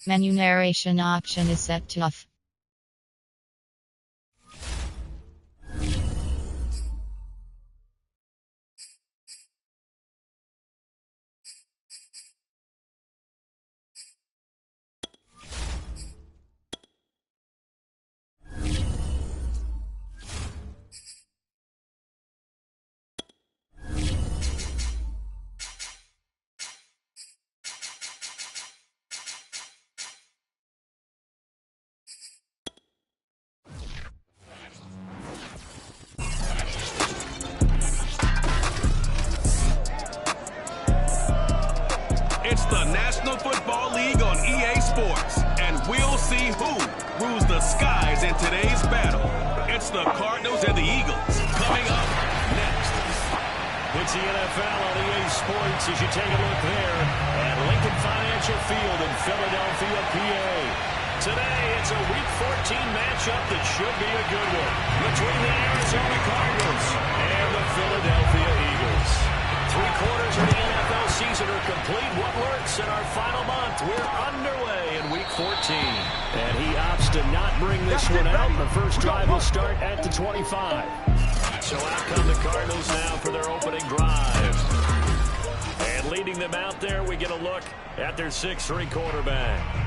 Menu narration option is set to off. It's the National Football League on EA Sports, and we'll see who rules the skies in today's battle. It's the Cardinals and the Eagles coming up next. It's the NFL on EA Sports as you take a look there at Lincoln Financial Field in Philadelphia, PA. Today, it's a Week 14 matchup that should be a good one between the Arizona Cardinals and the Philadelphia Eagles. 3 quarters of the NFL season are complete. What works in our final month? We're underway in Week 14. And he opts to not bring this one out. The first drive will start at the 25. So out come the Cardinals now for their opening drive. And leading them out there, we get a look at their 6'3" quarterback.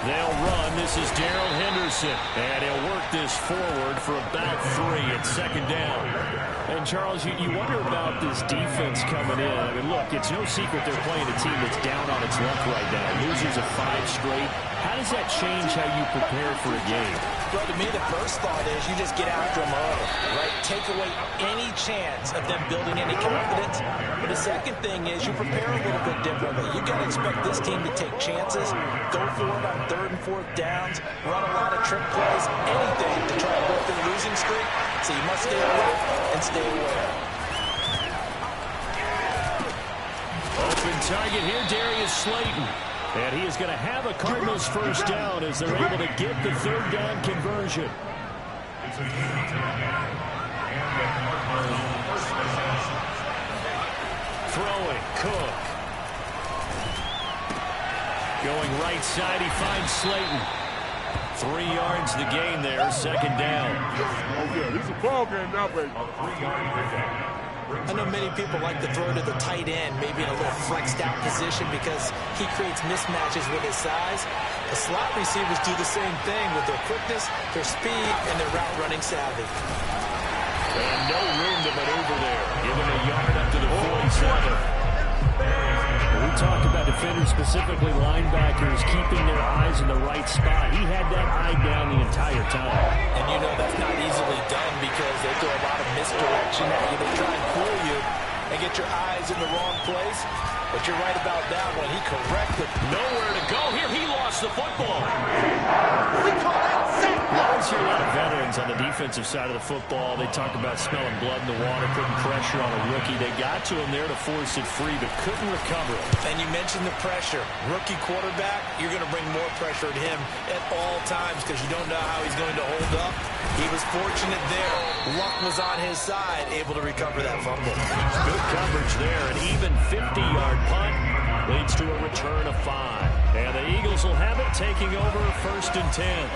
They'll run. This is Darrell Henderson. And he'll work this forward for about 3 at second down. And, Charles, you wonder about this defense coming in. I mean, look, it's no secret they're playing a team that's down on its luck right now. Losers of 5 straight. How does that change how you prepare for a game? Well, to me, the first thought is you just get after them early, right? Take away any chance of them building any confidence. But the second thing is you prepare a little bit differently. You got to expect this team to take chances, go for it on 3rd and 4th downs, run a lot of trick plays, anything to try to break the losing streak. So you must stay alert and stay aware. Open target here, Darius Slayton. And he is going to have a Cardinals first down as they're able to get the 3rd down conversion. Throwing, Cook. Going right side, he finds Slayton. 3 yards the gain there, 2nd down. Okay, this is a ball game now, baby. I know many people like to throw to the tight end, maybe in a little flexed out position because he creates mismatches with his size. The slot receivers do the same thing with their quickness, their speed, and their route running savvy. And no room to maneuver there. Give him a yard up to the 47. We talk about defenders, specifically linebackers, keeping their eyes in the right spot. He had that eye down the entire time. And you know that's not easily done because they throw a lot of misdirection at you. They try and fool you and get your eyes in the wrong place. But you're right about that one. He corrected. Nowhere to go here. He lost the football. We call that sack. I see a lot of veterans on the defensive side of the football. They talk about smelling blood in the water, putting pressure on a rookie. They got to him there to force it free, but couldn't recover it. And you mentioned the pressure. Rookie quarterback, you're going to bring more pressure at him at all times because you don't know how he's going to hold up. He was fortunate there. Luck was on his side, able to recover that fumble. Good coverage there. An even 50-yard punt leads to a return of 5. And the Eagles will have it, taking over 1st and 10.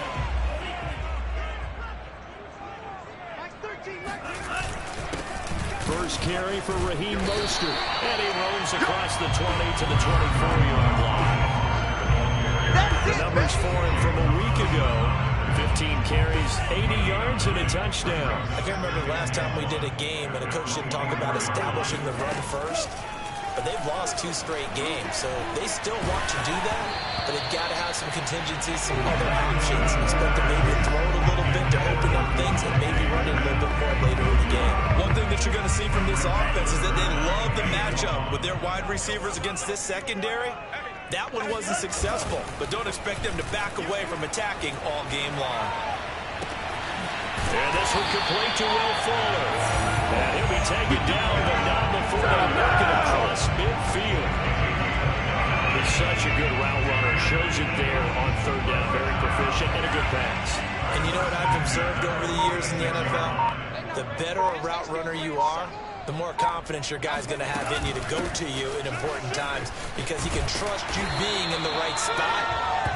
First carry for Raheem Mostert. And he roams across the 20 to the 24-yard line. The numbers for him from a week ago. 15 carries, 80 yards, and a touchdown. I can't remember the last time we did a game and a coach didn't talk about establishing the run first. But they've lost 2 straight games, so they still want to do that. But they've got to have some contingencies, some other options. Expect to maybe throw it a little bit to open up things and maybe run it a little bit more later in the game. One thing that you're going to see from this offense is that they love the matchup with their wide receivers against this secondary. That one wasn't successful, but don't expect them to back away from attacking all game long. And this one complete to Will Fuller. And he'll be taken down, but not before they knock it across midfield. He's such a good route runner. Shows it there on 3rd down. Very proficient and a good pass. And you know what I've observed over the years in the NFL? The better a route runner you are, the more confidence your guy's going to have in you to go to you in important times because he can trust you being in the right spot,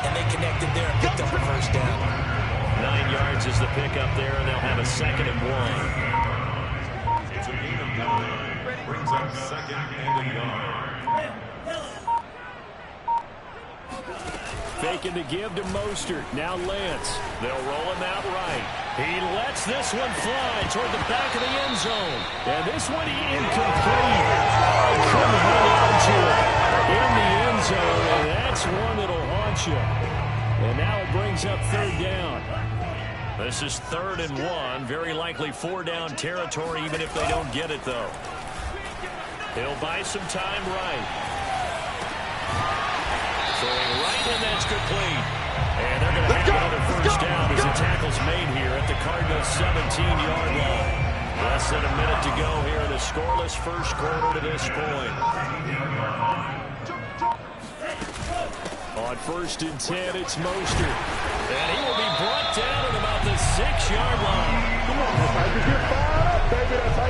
and they connected there and picked up the first down. 9 yards is the pickup there, and they'll have a 2nd and 1. It's a gain of 9. Brings up 2nd and a yard. Faking to give to Mostert. Now Lance. They'll roll him out right. He lets this one fly toward the back of the end zone. And this one incomplete. Couldn't hold on to it in the end zone. And that's one that'll haunt you. And now it brings up 3rd down. This is 3rd and 1. Very likely 4-down territory, even if they don't get it, though. He'll buy some time right. Throwing right, and that's complete. And they're going to have another first down as the tackle's made here at the Cardinals' 17-yard line. Less than a minute to go here in a scoreless first quarter to this point. On 1st and 10, it's Mostert. And he will be brought down at about the 6-yard line.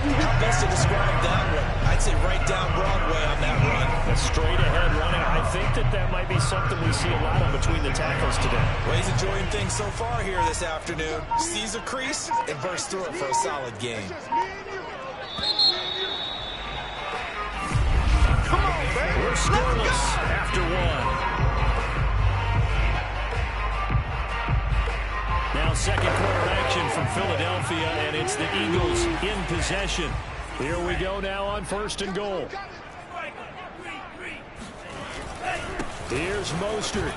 How best to describe that one? I'd say right down Broadway on that run. A straight-ahead running. I think that might be something we see a lot of between the tackles today. Well, he's enjoying things so far here this afternoon. Sees a crease and bursts through it for a solid gain. We're scoreless after 1. Now 2nd quarter action from Philadelphia, and it's the Eagles in possession. Here we go now on 1st and goal. Here's Mostert.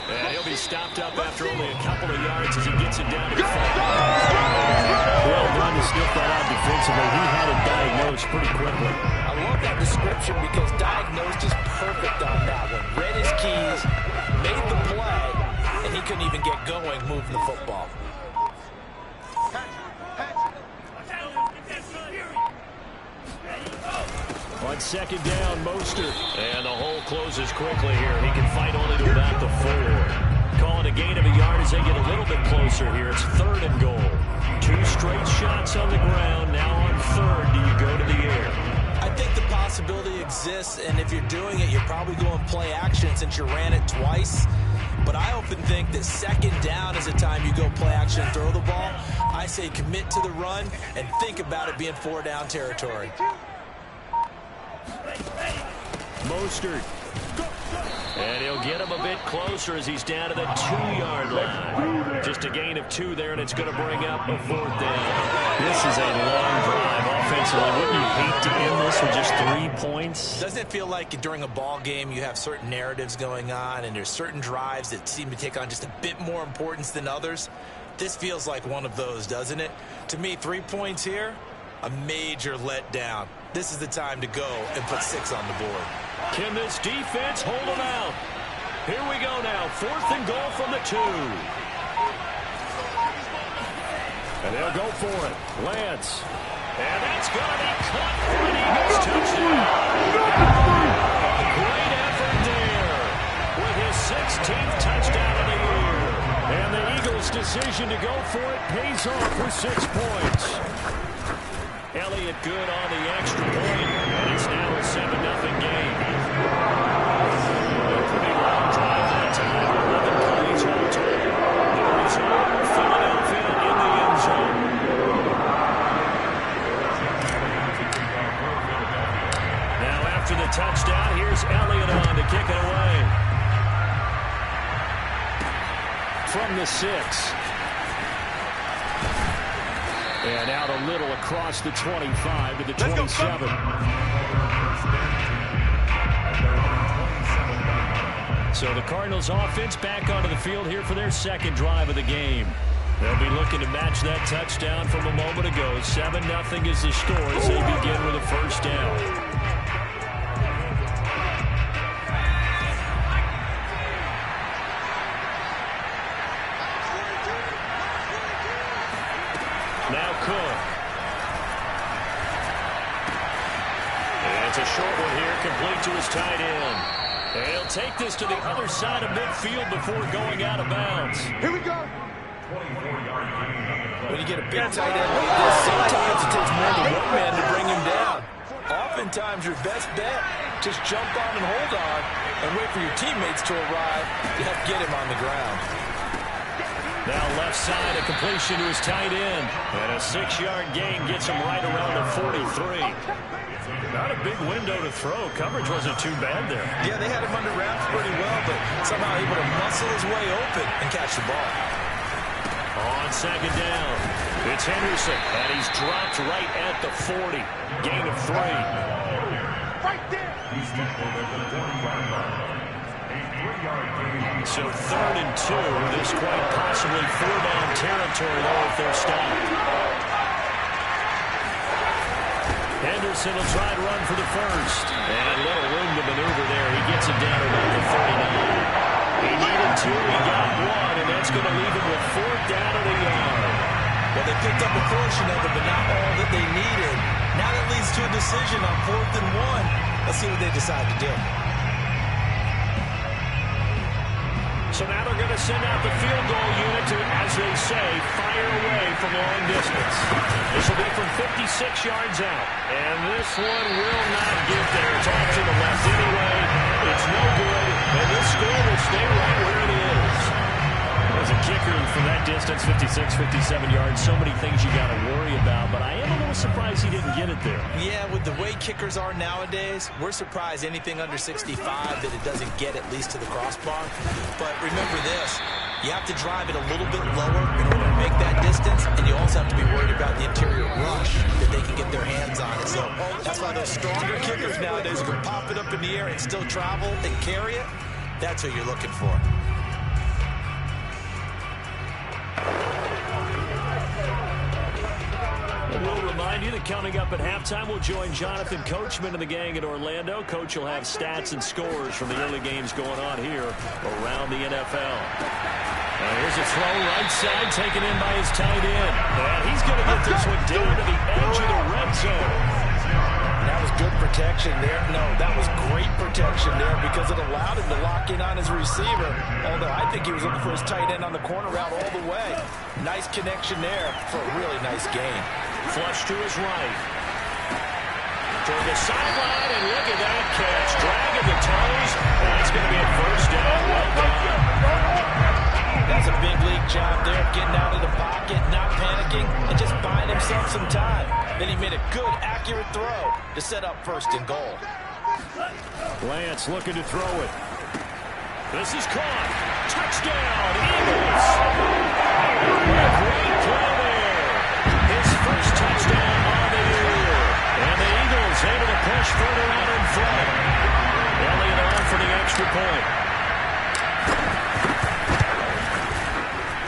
And he'll be stopped up after only a couple of yards as he gets it down to the 5. Well done to sniff that out defensively. He had it diagnosed pretty quickly. I love that description because diagnosed is perfect on that one. Read his keys, made the play, and he couldn't even get going moving the football. On 2nd down, Mostert. And the hole closes quickly here. He can fight only to about the 4. Calling a gain of a yard as they get a little bit closer here. It's 3rd and goal. 2 straight shots on the ground. Now on 3rd, do you go to the air? I think the possibility exists, and if you're doing it, you're probably going play action since you ran it twice. But I often think that 2nd down is the time you go play action and throw the ball. I say commit to the run and think about it being 4-down territory. Mostert. And he'll get him a bit closer as he's down to the 2-yard line. Just a gain of 2 there, and it's going to bring up a 4th down. This is a long drive offensively. Wouldn't you hate to end this with just 3 points? Doesn't it feel like during a ball game you have certain narratives going on and there's certain drives that seem to take on just a bit more importance than others? This feels like one of those, doesn't it? To me, 3 points here, a major letdown. This is the time to go and put 6 on the board. Can this defense hold them out? Here we go now. 4th and goal from the 2. And they'll go for it. Lance. And that's going to be caught for an Eagles touchdown. Great effort there with his 16th touchdown of the year. And the Eagles' decision to go for it pays off with 6 points. Elliott good on the extra point, and it's now a 7-0 game. A pretty long drive that time. 11 plays all total. The result, Philadelphia in the end zone. Now after the touchdown, here's Elliott on to kick it away. From the 6. And out a little across the 25 to the 27. So the Cardinals offense back onto the field here for their 2nd drive of the game. They'll be looking to match that touchdown from a moment ago. 7-0 is the score as they begin with a first down. Now Cook. And it's a short one here, complete to his tight end. And he'll take this to the other side of midfield before going out of bounds. Here we go. 24-yard gain on the play. When you get a big tight end like this, sometimes it takes more than one man to bring him down. Oftentimes, your best bet, just jump on and hold on and wait for your teammates to arrive to help get him on the ground. Now left side, a completion to his tight end. And a 6-yard gain gets him right around the 43. Not a big window to throw. Coverage wasn't too bad there. Yeah, they had him under wraps pretty well, but somehow able to muscle his way open and catch the ball. On second down, it's Henderson, and he's dropped right at the 40. Gain of 3. Right there. He's tackled at the 40-yard line. A 3-yard gain. So 3rd and 2. This quite possibly 4-down territory though if they're stopped. Henderson will try to run for the first. And a little room to maneuver there. He gets it down about the 39. He needed 2, he got 1, and that's going to leave him with 4th down and a yard. Well, they picked up a portion of it, but not all that they needed. Now that leads to a decision on 4th and 1. Let's see what they decide to do. So now they're going to send out the field goal unit to, as they say, fire away from long distance. This will be from 56 yards out. And this one will not get there. It's off to the left anyway. It's no good. And this score will stay right where it is. As a kicker from that distance, 56, 57 yards, so many things you got to worry about. But I am a little surprised he didn't get it there. Yeah, with the way kickers are nowadays, we're surprised anything under 65 that it doesn't get at least to the crossbar. But remember this, you have to drive it a little bit lower in order to make that distance, and you also have to be worried about the interior rush that they can get their hands on it. So that's why those stronger kickers nowadays who can pop it up in the air and still travel and carry it, that's who you're looking for. We'll remind you that coming up at halftime, we'll join Jonathan Coachman and the gang in Orlando. Coach will have stats and scores from the early games going on here around the NFL. And here's a throw right side taken in by his tight end. And he's going to get this one down to the edge of the red zone. That was good protection there. No, that was great protection there because it allowed him to lock in on his receiver. Although I think he was looking for his tight end on the corner route all the way. Nice connection there for a really nice gain. Flush to his right. Toward the sideline, and look at that catch. Dragging the toes. That's going to be a first down. Well done. That's a big league job there, getting out of the pocket, not panicking, and just buying himself some time. Then he made a good, accurate throw to set up 1st and goal. Lance looking to throw it. This is caught. Touchdown, Eagles. Great play there. His first touchdown on the year. And the Eagles able to push further out in front. Elliott on for the extra point.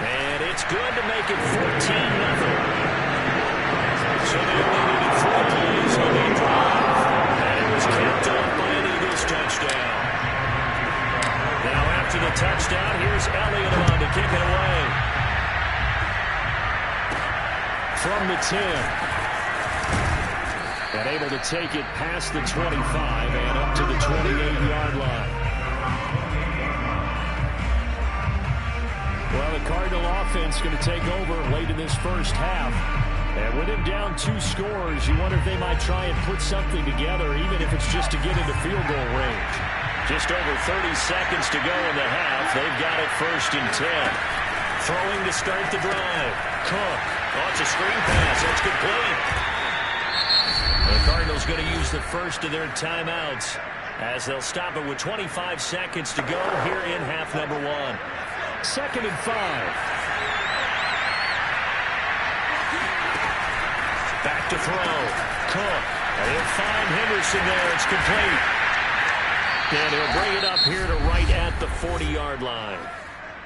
And it's good to make it 14-0. So they only needed 4 plays on the drive. And it was capped off by an Eagles touchdown. Now after the touchdown, here's Elliott on to kick it away. From the 10. And able to take it past the 25 and up to the 28-yard line. Well, the Cardinal offense going to take over late in this first half. And with him down 2 scores, you wonder if they might try and put something together, even if it's just to get into field goal range. Just over 30 seconds to go in the half. They've got it 1st and 10. Throwing to start the drive. Cook. Oh, it's a screen pass. That's complete. The Cardinals going to use the first of their timeouts as they'll stop it with 25 seconds to go here in half number 1. 2nd and 5. Back to throw. Cook. And he'll find Henderson there. It's complete. And he'll bring it up here to right at the 40-yard line.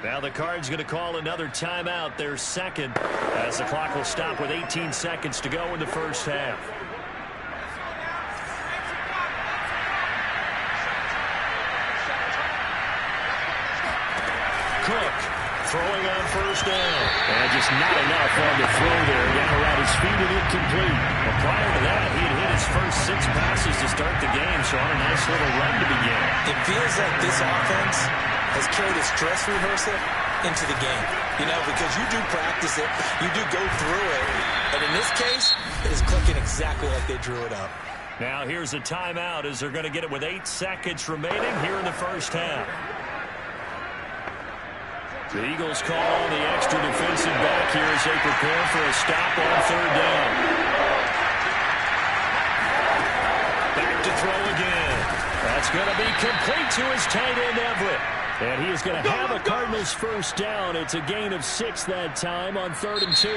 Now the Cards going to call another timeout, their 2nd, as the clock will stop with 18 seconds to go in the first half. Cook throwing on 1st down. And just not enough on the throw there. Down around his feet and incomplete. Well, prior to that, he had hit his first 6 passes to start the game, so on a nice little run to begin. It feels like this offense has carried a stress rehearsal into the game, because you do practice it, you do go through it, and in this case, it is clicking exactly like they drew it up. Now here's a timeout as they're going to get it with 8 seconds remaining here in the first half. The Eagles call on the extra defensive back here as they prepare for a stop on 3rd down. Back to throw again. That's going to be complete to his tight end, Everett. And he is going to have a Cardinals first down. It's a gain of 6 that time on 3rd and 2.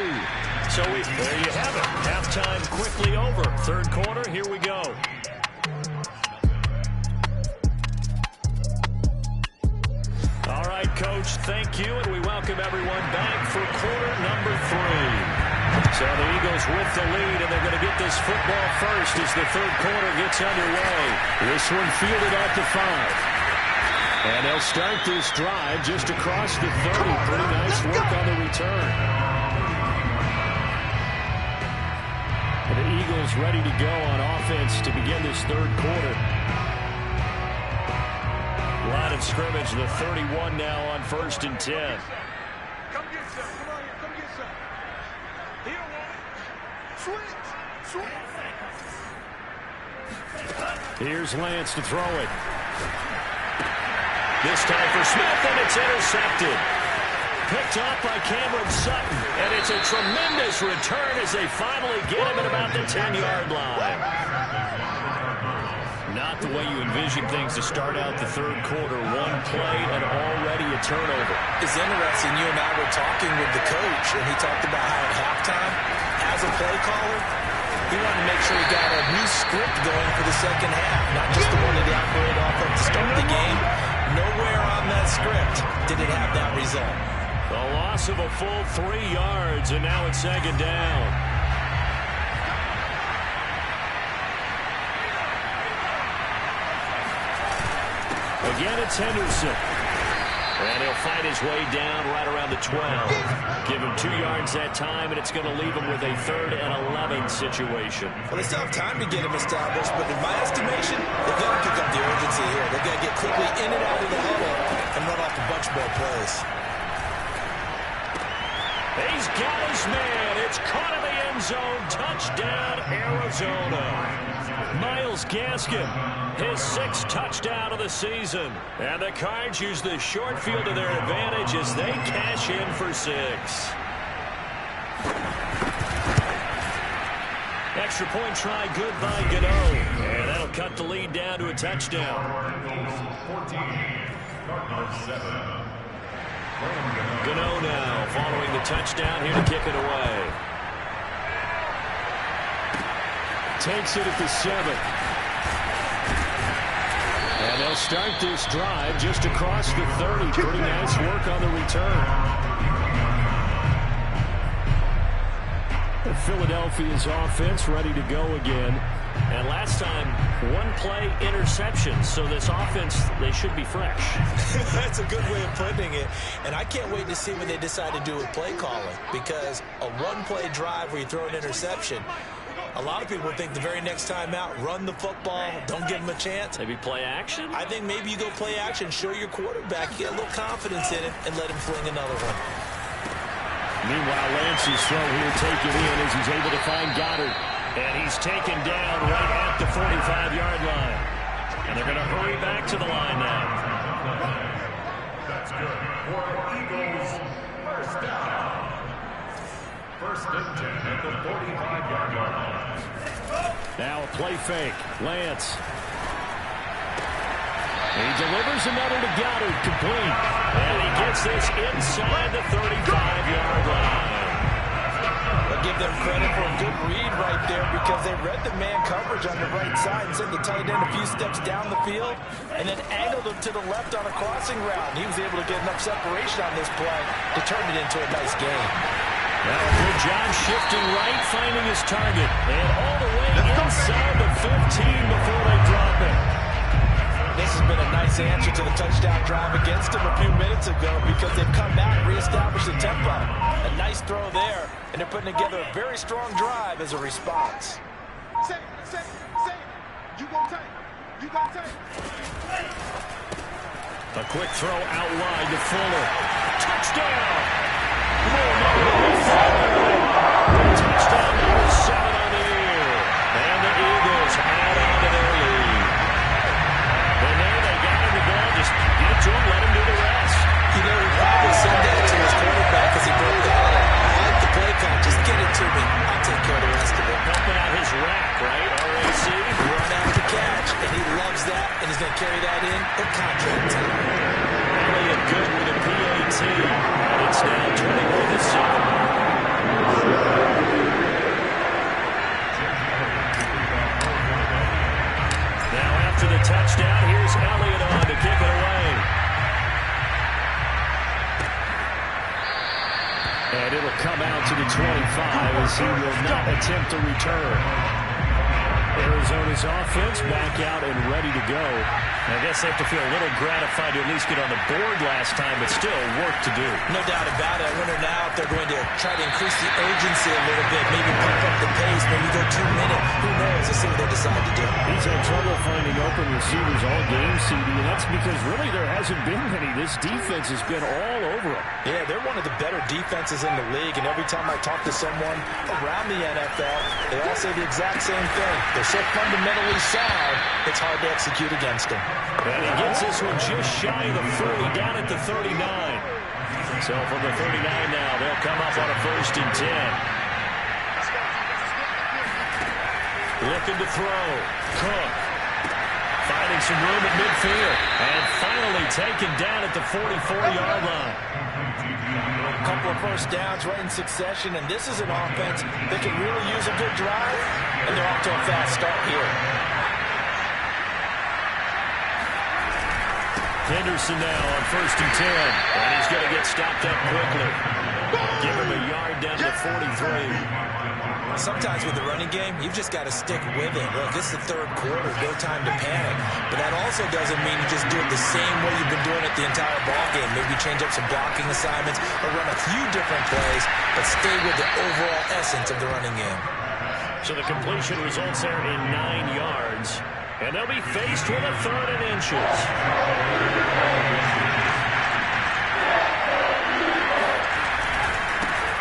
So there you have it. Halftime quickly over. 3rd quarter, here we go. All right, Coach, thank you, and we welcome everyone back for quarter number 3. So the Eagles with the lead, and they're going to get this football first as the 3rd quarter gets underway. This one fielded at the 5. And they'll start this drive just across the 30. Pretty nice work on the return. The Eagles ready to go on offense to begin this 3rd quarter. Line of scrimmage, the 31 now on 1st and 10. Come get some. Come on here. Come get some. He don't want it. Switch. Here's Lance to throw it. This time for Smith, and it's intercepted. Picked off by Cameron Sutton, and it's a tremendous return as they finally get him at about the 10-yard line. Not the way you envision things to start out the 3rd quarter. 1 play and already a turnover. It's interesting. You and I were talking with the coach, and he talked about how at halftime, as a play caller, he wanted to make sure he got a new script going for the 2nd half, not just the one that he operated off of to start the game. Nowhere on that script did it have that result. A loss of a full 3 yards, and now it's 2nd down. Again, it's Henderson. And he'll find his way down right around the 12. Give him 2 yards that time, and it's going to leave him with a 3rd and 11 situation. Well, they still have time to get him established, but in my estimation, they've got to pick up the urgency here. They've got to get quickly in and out of the huddle and run off a bunch more plays. He's got his man. It's caught in the end zone. Touchdown, Arizona. Myles Gaskin, his 6th touchdown of the season. And the Cards use the short field to their advantage as they cash in for 6. Extra point try good by Gano. And that'll cut the lead down to a touchdown. Cardinals 14, Cardinals 7. Gano now following the touchdown here to kick it away. Takes it at the 7. And they'll start this drive just across the 30. Pretty nice work on the return. Philadelphia's offense ready to go again. And last time, 1 play interception. So this offense, they should be fresh. That's a good way of putting it. And I can't wait to see what they decide to do with play calling. Because a 1-play drive where you throw an interception, a lot of people think the very next time out, run the football, don't give them a chance. Maybe play action? I think maybe you go play action, show your quarterback, you get a little confidence in it, and let him fling another one. Meanwhile, Lance's throw here taken in as he's able to find Goddard. And he's taken down right at the 45-yard line. And they're going to hurry back to the line now. That's good. For Eagles, first down. 1st and 10 at the 45-yard line. Now a play fake. Lance. He delivers another to Goddard, complete. And he gets this inside the 35-yard line. I'll give them credit for a good read right there because they read the man coverage on the right side and sent the tight end a few steps down the field and then angled him to the left on a crossing route. And he was able to get enough separation on this play to turn it into a nice gain. Well, good job shifting right, finding his target. And all the way inside the 15 before they drop it. This has been a nice answer to the touchdown drive against them a few minutes ago because they've come back and reestablished the tempo. A nice throw there, and they're putting together a very strong drive as a response. Say, you gonna take. You gonna take. A quick throw out wide to Fuller. Touchdown! Touchdown number 7 on the year. And the Eagles add on to their lead. And there they got him the ball. Just get it to him, let him do the rest. You know, he probably said that to his quarterback as he broke the huddle. I like the play call. Just get it to me. I'll take care of the rest of it. Helping out his rack, right? RAC. Run after catch. And he loves that. And he's going to carry that in at contract time. Elliott good with a PAT. And it's now 21-7. Now after the touchdown, here's Elliott on to kick it away. And it'll come out to the 25 as he will not attempt to return. Arizona's offense back out and ready to go. I guess they have to feel a little gratified to at least get on the board last time, but still work to do. No doubt about it. I wonder now if they're going to try to increase the urgency a little bit, maybe pump up the pace, maybe go 2 minutes. Who knows? Let's see what they decide to do. He's had trouble finding open receivers all game, CD, and that's because really there hasn't been many. This defense has been all over them. Yeah, they're one of the better defenses in the league, and every time I talk to someone around the NFL, they all say the exact same thing. They're so fundamentally sound, it's hard to execute against them. And he gets this one just shy of the 40, down at the 39. So from the 39 now, they'll come up on a 1st and 10. Looking to throw. Cook. Finding some room at midfield. And finally taken down at the 44-yard line. A couple of first downs right in succession, and this is an offense that can really use a good drive, and they're off to a fast start here. Henderson now on 1st and 10. And he's going to get stopped up quickly. Give him a yard down to 43. Sometimes with the running game, you've just got to stick with it. Look, this is the 3rd quarter, no time to panic. But that also doesn't mean you just do it the same way you've been doing it the entire ball game. Maybe change up some blocking assignments or run a few different plays, but stay with the overall essence of the running game. So the completion results there in 9 yards. And they'll be faced with a 3rd and inches.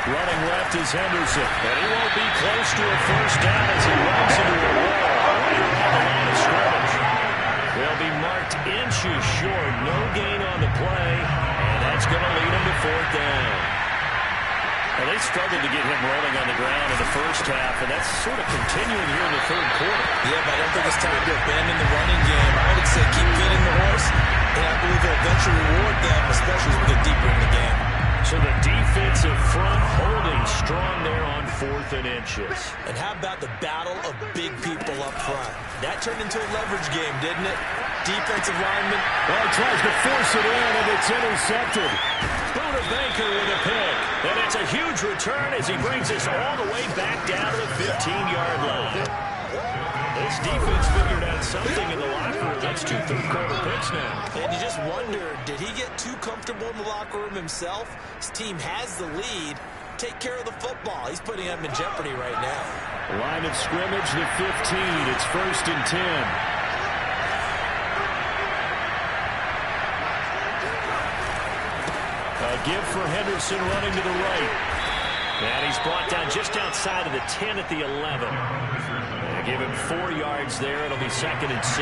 Running left is Henderson, and he won't be close to a first down as he runs into a wall right around the line of scrimmage. They'll be marked inches short, no gain on the play, and that's going to lead him to 4th down. Well, they struggled to get him rolling on the ground in the first half, and that's sort of continuing here in the 3rd quarter. Yeah, but I don't think it's time to abandon the running game. I would say keep feeding the horse, and I believe they'll eventually reward them, especially as we get deeper in the game. So the defensive front holding strong there on 4th and inches. And how about the battle of big people up front? That turned into a leverage game, didn't it? Defensive lineman. Well, he tries to force it in, and it's intercepted. Buda Baker with a pick. And it's a huge return as he brings us all the way back down to the 15-yard line. This defense figured out something in the locker room. That's 2 third-quarter picks now. And you just wonder, did he get too comfortable in the locker room himself? His team has the lead. Take care of the football. He's putting them in jeopardy right now. Line of scrimmage, the 15. It's 1st and 10. A give for Henderson running to the right. And he's brought down just outside of the 10 at the 11. They give him 4 yards there. It'll be 2nd and 6.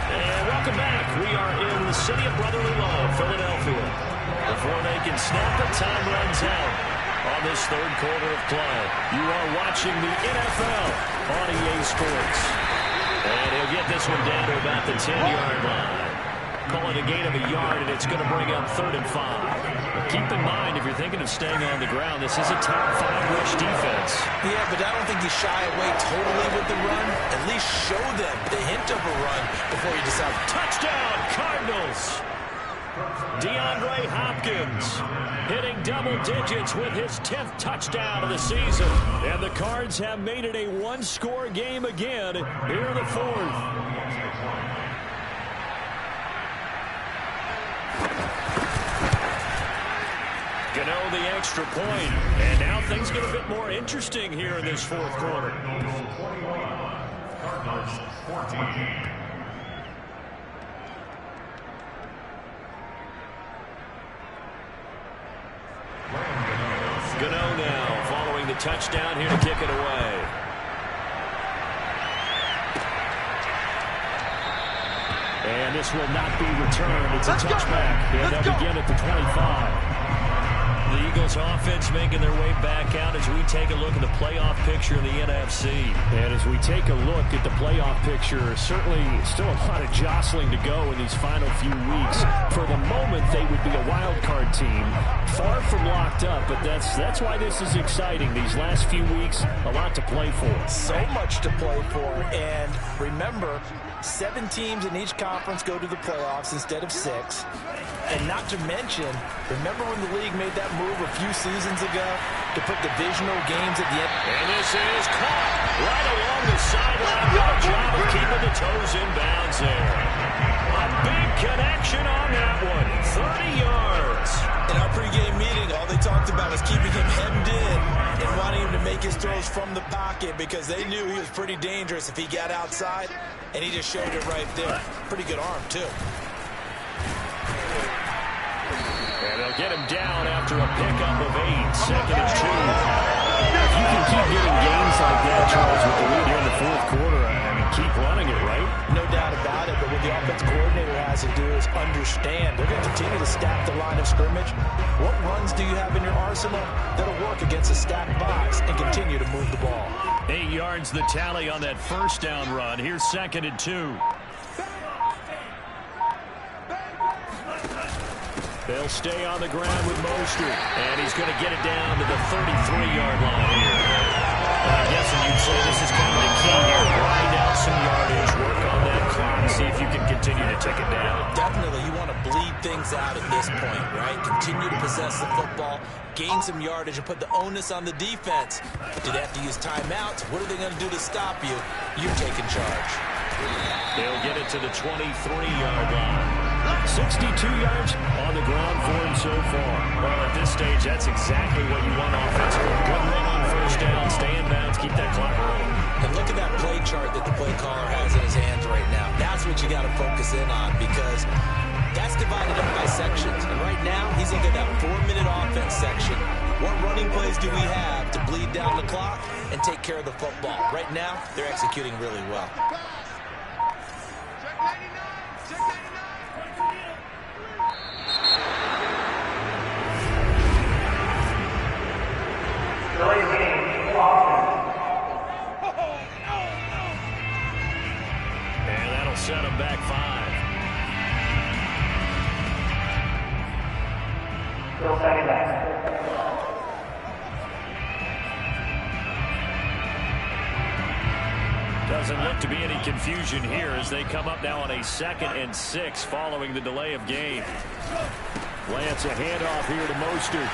And welcome back. We are in the city of brotherly love, Philadelphia. Before they can snap it, time runs out on this 3rd quarter of play. You are watching the NFL on EA Sports. And he'll get this one down to about the 10-yard line. Call it a gain of a yard, and it's going to bring up 3rd and 5. But keep in mind, if you're thinking of staying on the ground, this is a top 5 rush defense. Yeah, but I don't think you shy away totally with the run. At least show them the hint of a run before you decide. Touchdown, Cardinals! DeAndre Hopkins hitting double digits with his 10th touchdown of the season. And the Cards have made it a 1-score game again here in the 4th. Gano the extra point. And now things get a bit more interesting here in this fourth quarter. Cardinals 14. Gano now following the touchdown here to kick it away. And this will not be returned. It's a touchback. And they'll begin at the 25. The Eagles offense making their way back out as we take a look at the playoff picture in the NFC. And as we take a look at the playoff picture, certainly still a lot of jostling to go in these final few weeks. For the moment, they would be a wild card team, far from locked up, but that's why this is exciting. These last few weeks, a lot to play for. So much to play for, and remember, 7 teams in each conference go to the playoffs instead of 6. And not to mention, remember when the league made that move a few seasons ago to put divisional games at the end? And this is caught right along the sideline. Good job of keeping the toes in bounds there. A big connection on that one. 30 yards. In our pregame meeting, all they talked about was keeping him hemmed in and wanting him to make his throws from the pocket because they knew he was pretty dangerous if he got outside, and he just showed it right there. Pretty good arm, too. And they'll get him down after a pickup of 8. Second and 2. If you can keep getting gains like that, Charles, with the lead here in the fourth quarter, I mean, keep running it, right? No doubt about it, but what the offense coordinator has to do is understand. They're going to continue to stack the line of scrimmage. What runs do you have in your arsenal that'll work against a stacked box and continue to move the ball? 8 yards the tally on that first down run. Here's second and 2. They'll stay on the ground with Mostert. And he's going to get it down to the 33-yard line here. I'm guessing you'd say this is kind of the key here. Grind out some yardage, work on that clock, see if you can continue to tick it down. Definitely, you want to bleed things out at this point, right? Continue to possess the football, gain some yardage, and put the onus on the defense. Do they have to use timeouts? What are they going to do to stop you? You're taking charge. They'll get it to the 23-yard line. 62 yards on the ground for him so far. Well, at this stage, that's exactly what you want offensively. Good run on first down, stay in bounds, keep that clock rolling. And look at that play chart that the play caller has in his hands right now. That's what you got to focus in on because that's divided up by sections. And right now, he's looking at that 4-minute offense section. What running plays do we have to bleed down the clock and take care of the football? Right now, they're executing really well. And that'll set him back 5. Doesn't look to be any confusion here as they come up now on a 2nd and 6 following the delay of game. Lance, a handoff here to Mostert.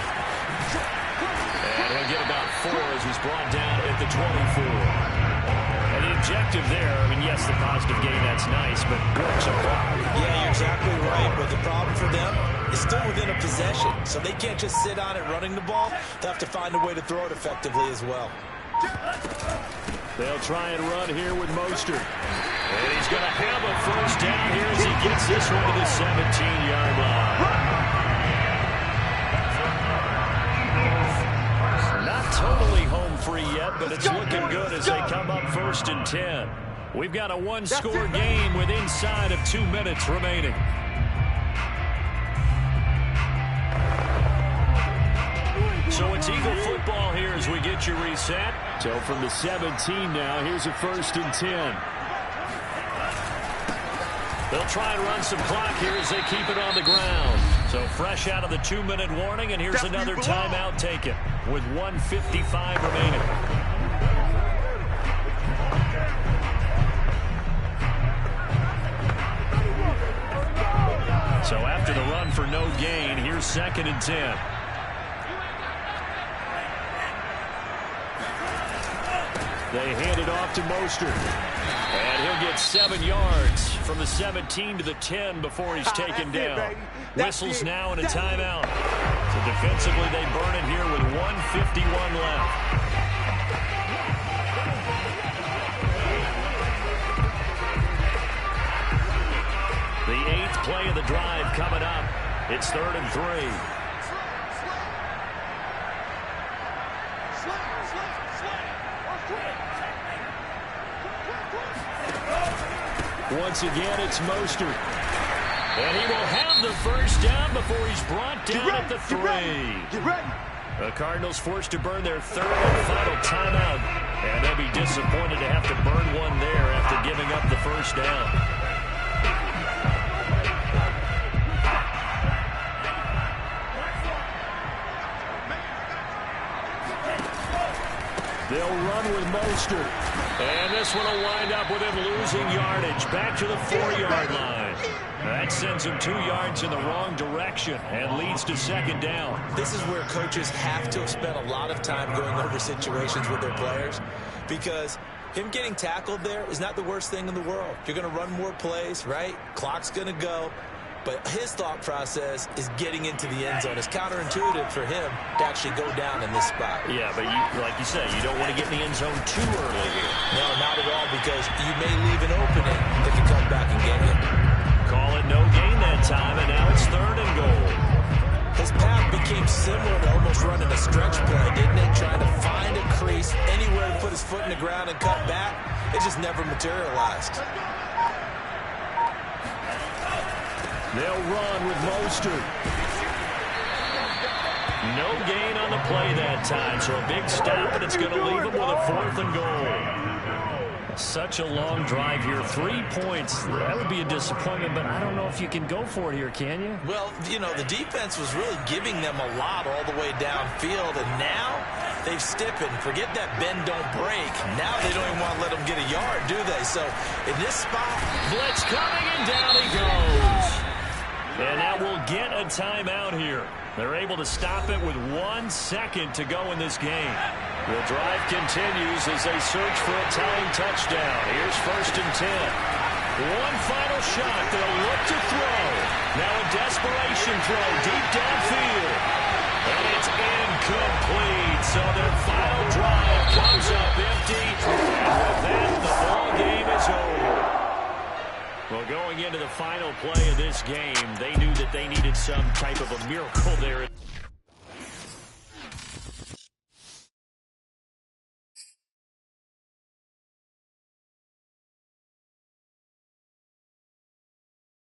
And he'll get about 4 as he's brought down at the 24. And the objective there, I mean, yes, the positive gain, that's nice, but works a lot. Yeah, you're exactly right, but the problem for them is still within a possession, so they can't just sit on it running the ball. They'll have to find a way to throw it effectively as well. They'll try and run here with Mostert. And he's going to have a first down here as he gets this one to the 17-yard line. Not totally home free yet, but it's looking good as they come up 1st and 10. We've got a one-score game with inside of 2 minutes remaining. So it's Eagle football here as we get you reset. So from the 17 now, here's a 1st and 10. They'll try and run some clock here as they keep it on the ground. So fresh out of the 2-minute warning, and here's another timeout taken with 1:55 remaining. So after the run for no gain, here's 2nd and 10. They hand it off to Mostert. And he'll get 7 yards from the 17 to the 10 before he's taken down. Whistles now and a timeout. So defensively, they burn it here with 1:51 left. The 8th play of the drive coming up. It's 3rd and 3. Once again, it's Mostert. And he will have the first down before he's brought down at the 3. The Cardinals forced to burn their 3rd and final timeout. And they'll be disappointed to have to burn one there after giving up the first down. They'll run with Mostert. And this one will wind up with him losing yardage back to the 4-yard line. That sends him 2 yards in the wrong direction and leads to 2nd down. This is where coaches have to have spent a lot of time going over situations with their players, because him getting tackled there is not the worst thing in the world. You're going to run more plays, right? Clock's going to go. But his thought process is getting into the end zone. It's counterintuitive for him to actually go down in this spot. Yeah, but like you said, you don't want to get in the end zone too early here. No, not at all, because you may leave an opening that can come back and get you. Call it no gain that time, and now it's 3rd and goal. His path became similar to almost running a stretch play, didn't it? Trying to find a crease, anywhere to put his foot in the ground and cut back. It just never materialized. They'll run with Mostert. No gain on the play that time, so a big stop, and it's going to leave them with a 4th and goal. Such a long drive here. 3 points. That would be a disappointment, but I don't know if you can go for it here, can you? Well, you know, the defense was really giving them a lot all the way downfield, and now they've stiffened. Forget that bend, don't break. Now they don't even want to let them get a yard, do they? So in this spot, blitz coming, and down he goes. And that will get a timeout here. They're able to stop it with 1 second to go in this game. The drive continues as they search for a tying touchdown. Here's 1st and 10. One final shot. They'll look to throw. Now a desperation throw deep downfield. And it's incomplete. So their final drive comes up empty. And with that, the ball game is over. Well, going into the final play of this game, they knew that they needed some type of a miracle there.